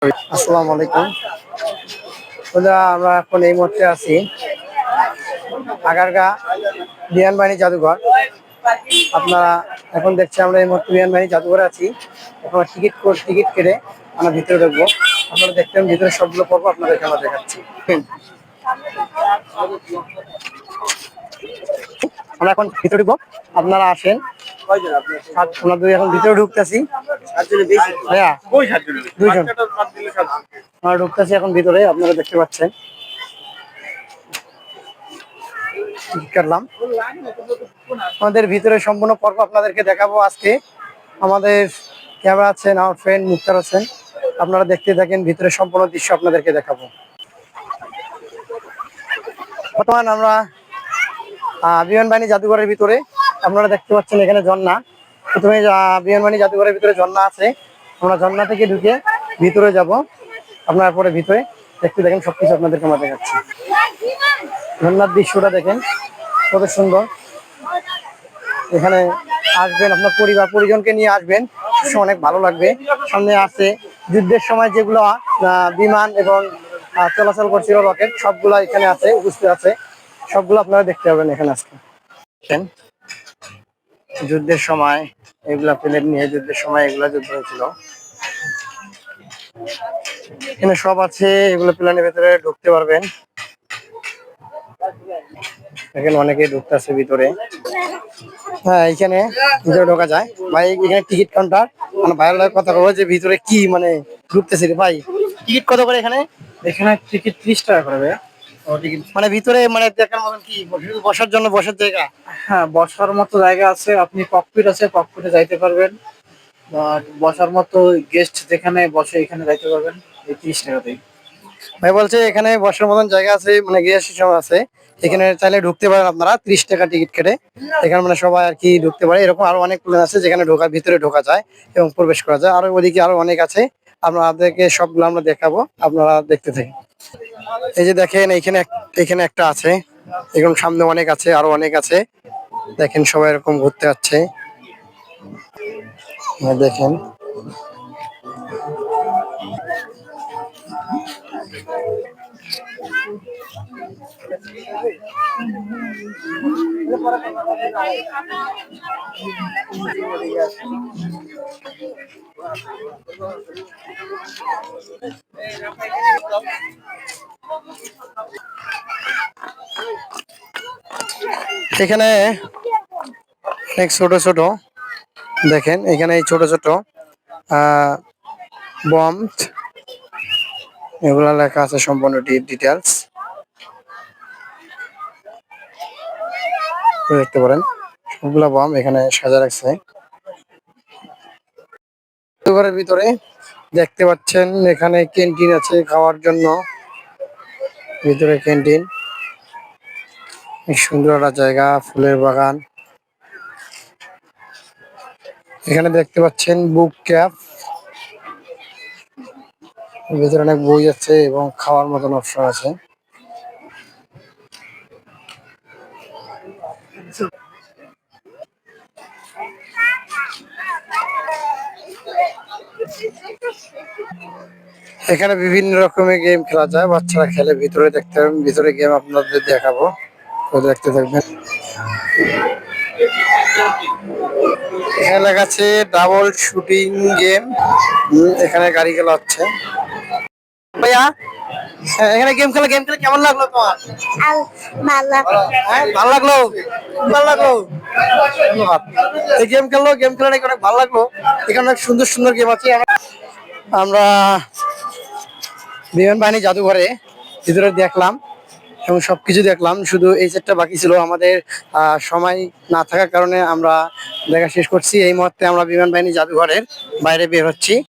আসসালামু আলাইকুম। বন্ধুরা, আমরা এখন এই মুহূর্তে আছি আগারগা বিমান বাহিনী জাদুঘর। আপনারা এখন দেখছি আমরা এই মুহূর্তে বিমান বাহিনী জাদুঘরে আছি। এখন টিকিট কেটে আমরা ভিতরে ঢুকবো। আপনারা দেখতেন ভিতরে সবগুলো পর্ব আপনাদেরকে আমরা দেখাচ্ছি। আমরা এখন ভিতরে ঢুকবো, আপনারা আসেন। আমরা এখন ভিতরে ঢুকতেছি। ভাইয়া দুইজন আমরা ঢুকতেছি এখন ভিতরে, আপনারা দেখতে পাচ্ছেন। করলাম আমাদের ভিতরে সম্পূর্ণ পর্ব আপনাদেরকে দেখাবো আজকে। আমাদের ক্যামেরা আছেন আমার ফ্রেন্ড মুক্তার হোসেন। আপনারা দেখতে থাকেন, ভিতরে সম্পূর্ণ দৃশ্য আপনাদেরকে দেখাবো। বর্তমান আমরা বিমান বাহিনী জাদুঘরের ভিতরে। আপনারা দেখতে পাচ্ছেন এখানে ঝর্ণা। প্রথমে বিমান বাহিনী জাদুঘরের ভিতরে ঝর্ণা আছে। আমরা ঝর্ণা থেকে ঢুকে ভিতরে যাব। আপনারা পরে ভিতরে দেখতে দেখেন, সবকিছু আপনাদেরকে আমরা দেখাচ্ছি। ঝর্ণার দৃশ্যটা দেখেন কত সুন্দর। এখানে আসবেন, আপনার পরিজনকে নিয়ে আসবেন, অনেক ভালো লাগবে। সামনে আছে যুদ্ধের সময় যেগুলো বিমান এবং চলাচল করছিল রকেট, সবগুলো এখানে আছে, উপস্থিত আছে। সবগুলো আপনারা দেখতে পাবেন এখানে আজকে। যুদ্ধের সময় এগুলা প্লেন নিয়ে যুদ্ধের সময় এগুলা যুদ্ধ হয়েছিল। এখানে সব আছে, এগুলো প্লেনের ভেতরে ঢুকতে পারবেন। এখানে অনেকে ঢুকতেছে ভিতরে। হ্যাঁ, এখানে ভিতরে ঢোকা যায় ভাই। এখানে টিকিট কাউন্টার, মানে ভাইয়ের কথা বলবো যে ভিতরে কি মানে ঢুকতেছি রে ভাই। টিকিট কত করে এখানে? এখানে টিকিট 30 টাকা করে ভাইয়া। টিকিট মানে ভিতরে মানে দেখার মতন কি বসার জন্য বসার জায়গা? হ্যাঁ, বসার মতো জায়গা আছে। আপনি ককপিট আছে, ককপিটে যাইতে পারবেন। বা বসার মতো গেস্ট যেখানে বসে এখানে যাইতে পারবেন এই 30 টাকাতেই। ভাই বলছে এখানে বসার মতন জায়গা আছে, মানে গেস্ট হিসেবে আছে। এখানে চাইলে ঢুকতে পারেন আপনারা 30 টাকা টিকিট কেটে। এখানে মানে সবাই আর কি ঢুকতে পারে। এরকম আরো অনেক প্লেন আছে যেখানে ভিতরে ঢোকা যায় এবং প্রবেশ করা যায়। আরো ওদিকে আরো অনেক আছে, আপনাদেরকে সবগুলো আমরা দেখাবো, আপনারা দেখতে থাকেন। এই যে দেখেন এখানে একটা আছে, এরকম সামনে অনেক আছে, আরো অনেক আছে। দেখেন সবাই এরকম ঘুরতে যাচ্ছে, দেখেন। এখানে অনেক ছোট ছোট, দেখেন এখানে এই ছোট ছোট বম, এগুলা লেখা আছে সম্পূর্ণ ডিটেলস, দেখতে পারেন। সবগুলা বম এখানে সাজা রাখছে ঘরের ভিতরে। দেখতে পাচ্ছেন এখানে ক্যান্টিন আছে খাওয়ার জন্য, ভিতরে ক্যান্টিন। সুন্দর একটা জায়গা, ফুলের বাগান। এখানে দেখতে পাচ্ছেন বুক ক্যাফ, ভিতরে অনেক বই আছে এবং খাওয়ার মতন অপশন আছে। এখানে বিভিন্ন রকমের গেম খেলা যায়, বাচ্চারা খেলে। ভিতরে দেখতে পাবেন, ভিতরে গেম আপনাদের দেখাবো, দেখতে থাকবেন। এখানে লেখা আছে ডাবল শুটিং গেম। এখানে গাড়ি খেলা হচ্ছে। ভাইয়া, এখানে গেম খেলে কেমন লাগলো তোমার? ভালো লাগলো, ভালো লাগলো। ধন্যবাদ। এই গেম খেলা নাকি অনেক ভালো লাগলো। এখানে অনেক সুন্দর সুন্দর গেম আছে। আমরা বিমান বাহিনী জাদুঘরে ভিতরে দেখলাম এবং সবকিছু দেখলাম। শুধু এই সেটটা বাকি ছিল, আমাদের সময় না থাকার কারণে আমরা দেখা শেষ করছি। এই মুহূর্তে আমরা বিমান বাহিনী জাদুঘরের বাইরে বের হচ্ছি।